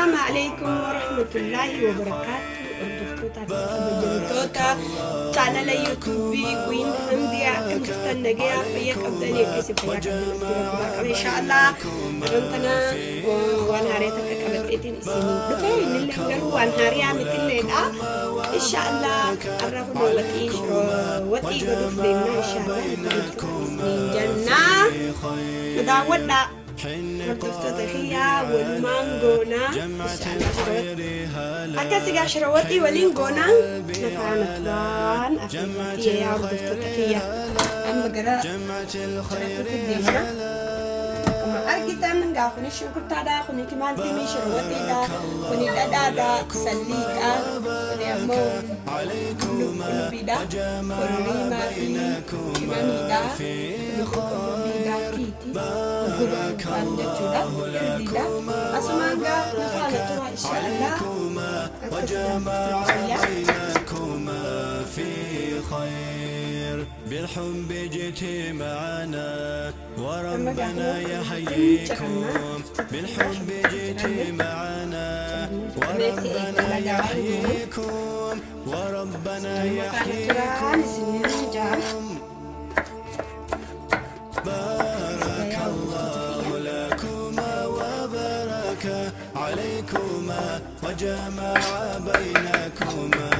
السلام عليكم ورحمة الله وبركاته. أردفتوتا بجنتوتا تعالى يوتيوبي وين همدي كنت نجيا فيك أبداني كيسي فيك أبداني إن شاء الله رنتنا وأنا هريتك كبتيتين سنين بكين اللي قالوا وأنا هريا مثل دا إن شاء الله أرهنا وتي بدوف دينا إن شاء الله جنة مداودا ردفتوتا خيا والمانغونا أكاسي عشرواتي ولينغونا نفعنا طبعا أفنتي يا ردفتوتا خيا أما قرأ شرفتي الدينا كما أرقيتا من قاخني شنكتا دا خني كمان تيمي شرواتي دا خني دا سليكا خني أمو نبي دا خني ما في كماني دا نبي دا كيتي أسمعنا نفعلتها إن شاء الله وجمع بينكما في خير بالحب جئت معنا وربنا يحييكم بالحب جئت معنا وربنا يحييكم وربنا يحييكم بارك الله لكما وبارك عليكما وجمع بينكما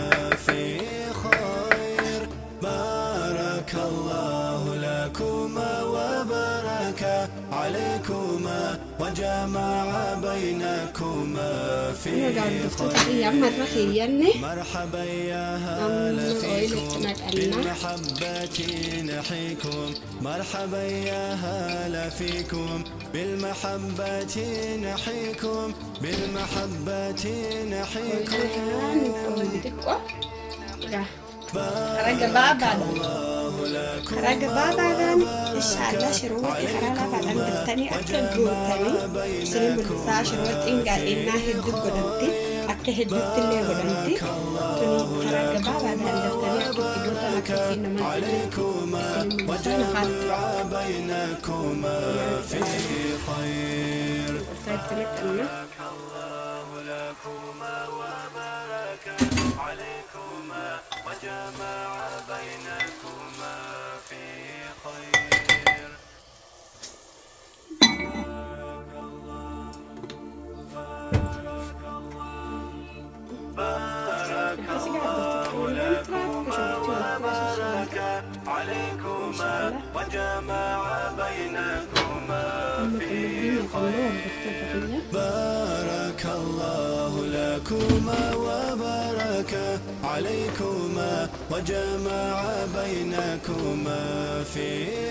في خير بارك الله لكما وبارك عليكما وجمع بينكما في خير مرحبا يا هلا فيكم بالمحبة نحيكم مرحبا يا هلا فيكم بالمحبة نحيكم بالمحبة نحيكم raga baba dan insha Allah shirwati harana badan daftani akal gootani sinin bulsa shirwati inga inna hiddu godanti akka hiddu tille godanti tuni raga baba dan daftani akal gootana kafina man وجمع بينكما في خير بارك الله لكما وبارك عليكما وجمع بينكما في خير بارك الله لكما وبارك عليكما وجمع بينكما في خير بارك الله لكما وبارك عليكما وجمع بينكما في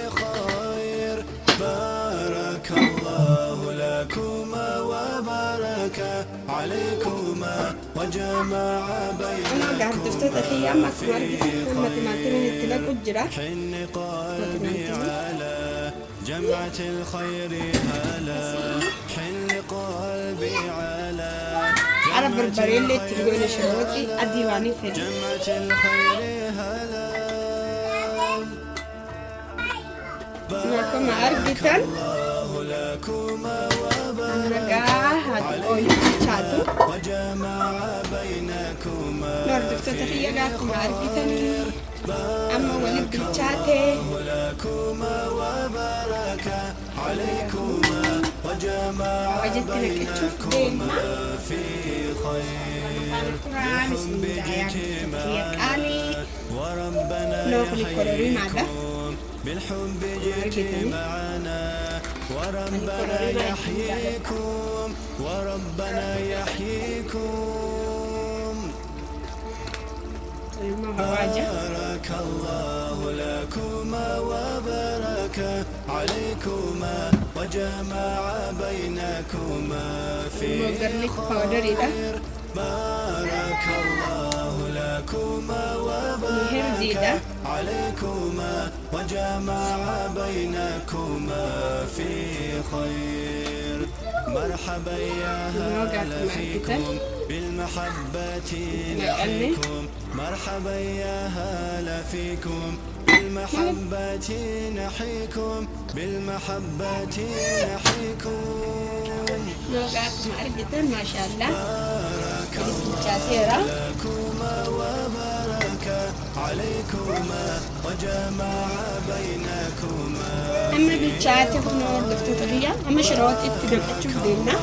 خير بارك الله لكما وبارك عليكما وجمع بينكما في خير حن قلبي على جمعة الخير هلا حن قلبي على عرب البريلي تلقوني شروطي الديواني في جمعة الخير هلا معكم أرقيتا الله لكما وجمع بينكما نرد افتتحية لكم أرقيتني أما ولد بيتشاتي لكما وبارك عليكما وجمع بينكما في خير بالحب جئت معنا وربنا يحييكم بالحب جئت معنا وربنا يحييكم وربنا يحييكم بارك الله لكما وبارك عليكما وجمع بينكما في خير بارك الله لكما وبارك عليكما وجمع بينكما في خير مرحبا يا هلا فيكم بالمحبة نحييكم مرحبا يا هلا فيكم بالمحبة نحيكم بالمحبة نحيكم نوقعكم أرجتا ما شاء الله بالشاتيرة وبركة عليكما وجمع بينكما أما بالشاتي كنا دفتو تغيا أما شروط اتدم أتشوف دينا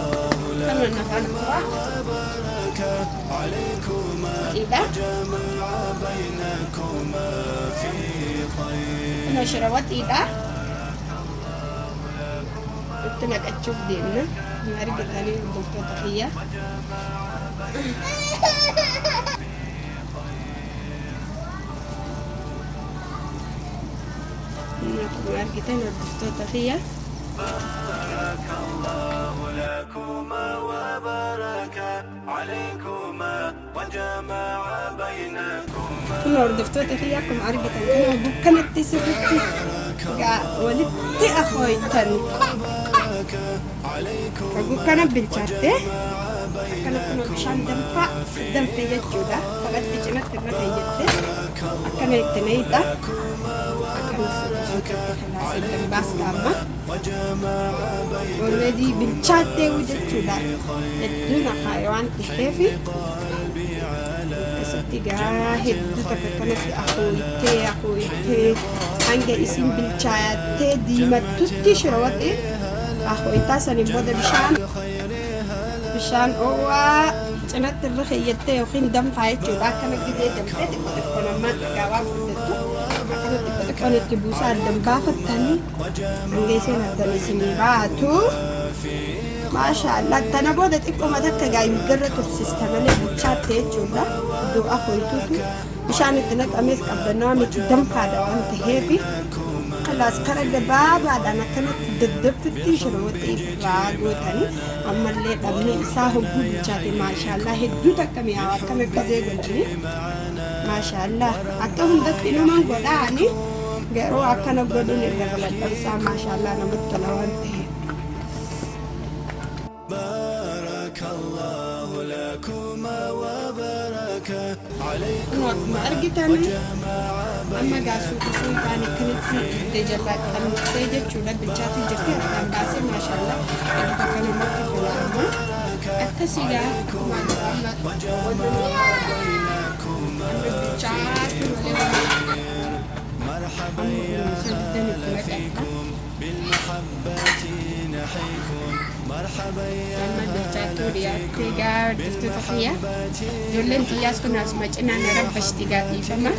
كما نفعل وبركة عليكما وجمع بينكما في خير أما شروط إذا اتنك أتشوف دينا أرجتا لي دفتو تغيا keluar kita nordifto tafiya بارك الله لكما وبارك عليكما وجمع بينكما nordifto tafiya kum argitan kana bukanat tisirti ga walitti akhoytan kana bilchatte kana kuno bishan dampa jechuudha fagatti cinatti irra kayyette akkana itti nayita Bastama already bilchatte wujjechuudha hedduun waan ta'eefi kasatti gaa hedduu takka kanatti akooyitee hanga isin bilchaattee diimattutti shiroote akooyitaa saniin booda bishaan oowwaa cinatti irra keeyyattee yookiin danfaa jechuudha akkana gizee damfee xiqqoo namaan gaabaa fuddattu kan itti buusaa addan baafattanii hanga isheen addan isinii baatu maashaallah tana booda xiqqooma takka gaayiggarra tursiista malee bilchaatte jechuudha iddoo akooyituutu bishaan itti naqamees qabdannaa miti danfaadha waan ta'eefi kalaas kara gabaabaadhaan akkanatti daddaffitti shirootti irraa gootanii ammallee dhabni isaa hogguu bilchaate maashaallah hedduu takka mi'aawa akkam akkasee godhanii maashaallah akka hundatti naman godhaani garuu akkana godhuun irra filadhan isaa maashaallah namatti tola waan ta'eef بارك الله لكما وبارك عليكم ما argitanii amma gaasuuti sultaani kanitti iddee jallaadhamtee jechuudha bilchaatee jirti addaan baasee maashaallah inni bakka namatti tola amma akkasii gaa akkuma amma bilchaatu مرحبا يحييكم بالمحبة نحيكم مرحبا amma bilchaatu dhiyaatee gaa diftuu tafiya ijoolleen xiyyaas kun asuma cinaa na rabbashti gaa dhiifama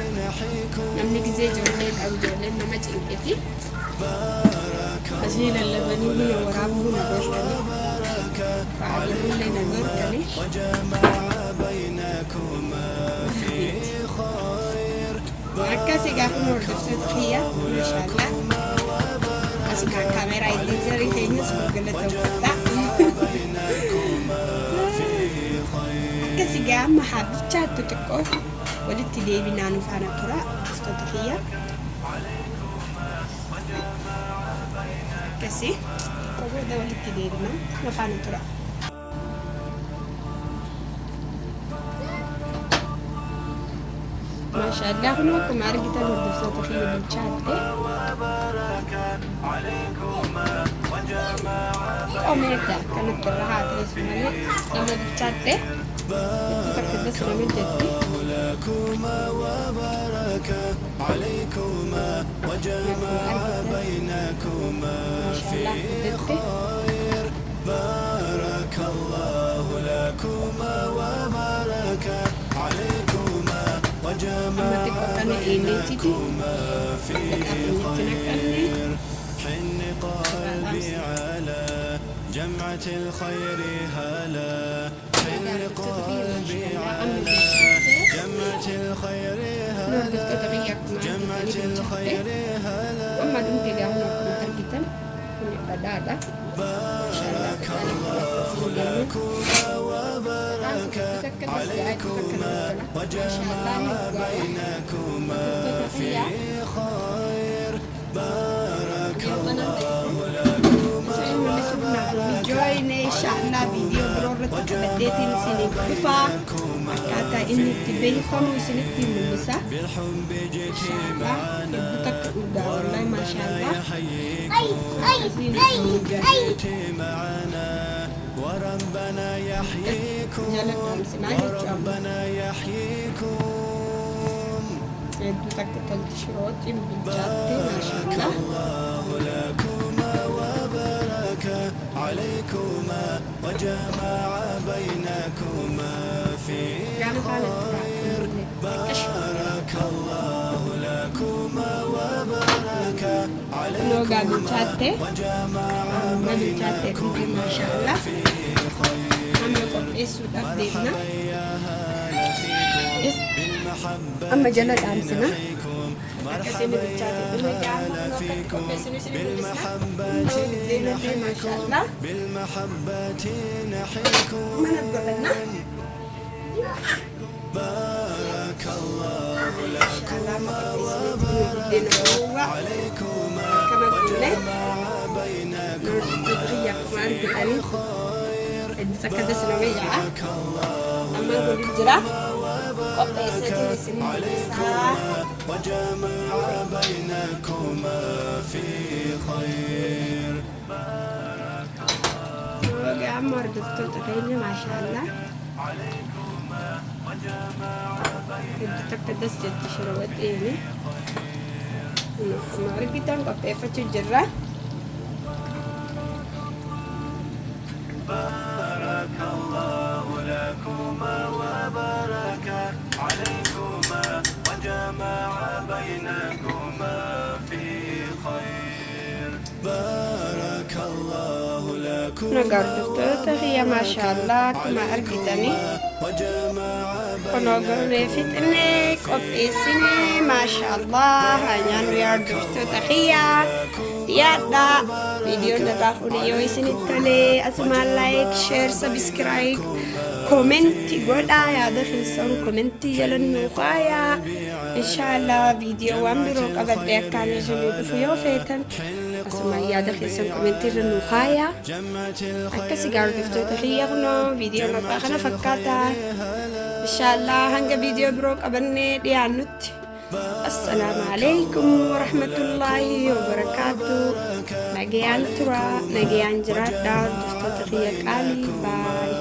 namni gizee ijoollee qabu ijoolleen nama cinqiti asii lallabanii buna waraabuu na gortanii fa'aadolullee na gortanii akkasii gaa kun hordoftuu tafiya maashaallah asuma kaameraa itti jirii keenyas gurgurata uffata akkasii gaa amma haa bilchaattu xiqqoo walitti deebinaa nu faana tura hordoftoota kiyya akkasii booda walitti deebinaa nu faana tura maashaallah kun akkuma argitan hordoftoota kiyya bilchaatte omeega kanatti irra haa ta'es malee nama bilchaatte hedduu takka das nama jetti لكما وبارك عليكما وجمع بينكما في خير بارك الله لكما وبارك عليكما وجمع بينكما في خير حن قلبي على جمعة الخير هلا حن قلبي على جمعة الخير هلا جمعة الخير هلا amma dhumti gaa hun akkuma argitan kun ibadaadha بارك الله لكما وبارك عليكما وجمع بينكما في خير بارك الله لكما join inshallah video biroo irratti qabadheetiin isiniif dhufa akkaataa inni itti beekamu isinitti mul'isa inshaallah hedduu takka dhugaa wallahi maashaallah وربنا يحييكم hedduu takka tolti shirootti bilchaatti maashaallah الله لكما وبارك عليكما وجمع بينكما في خير بارك الله لكما وبارك Noga عليكما bilchaatte وجمع amma bilchaatte dhugee maashaallah amma qopheessuudhaaf deemna amma jala dhaamsina akkasiin bilchaate dhume gaafa akkatti qopheessinu isin mul'isna deemnee maashaallah بالمحبة نحيكم mana godhanna بارك الله maashaallah amma qopheessinu deemna عليكما kana goone بينكم Tuturiya kuma argitanii hedduu takka dasname jira amma godhi jira qopheessatiin isin mul'isaa وجمع بينكما في خير Noga amma hordoftoota keenya maashaallah hedduu takka das jetti shiroo waxeeni akkuma argitan qopheeffachuu jirra بارك الله لكما وبارك عليكما وجمع بينكما في خير بارك الله لكما Noga hordoftoota kiyya maashaallah akkuma argitanii وجمع konoogorree fixnee qopheessinee maashaallah nyaannu yaa hordoftoota kiyya yaadha viidiyoon irraa fuudhe yoo isinitti tole asumaan laayik sheer sabiskiraayib koomenti godhaa yaada keessan koomentii jala nuu kaayaa inshaallah viidiyoowwan biroo qabadhee akkaan isinii dhufu yoo feetan asumaan yaada keessan koomentii irra nuu kaayaa akkasi gaa hordoftoota kiyya kunoo viidiyoon irraa kana fakkaata inshaallah hanga viidiyoo biroo qabannee dhiyaannutti السلام عليكم ورحمة الله وبركاته نجيان ترى نجيان جراد دار دفتة تخيك علي باي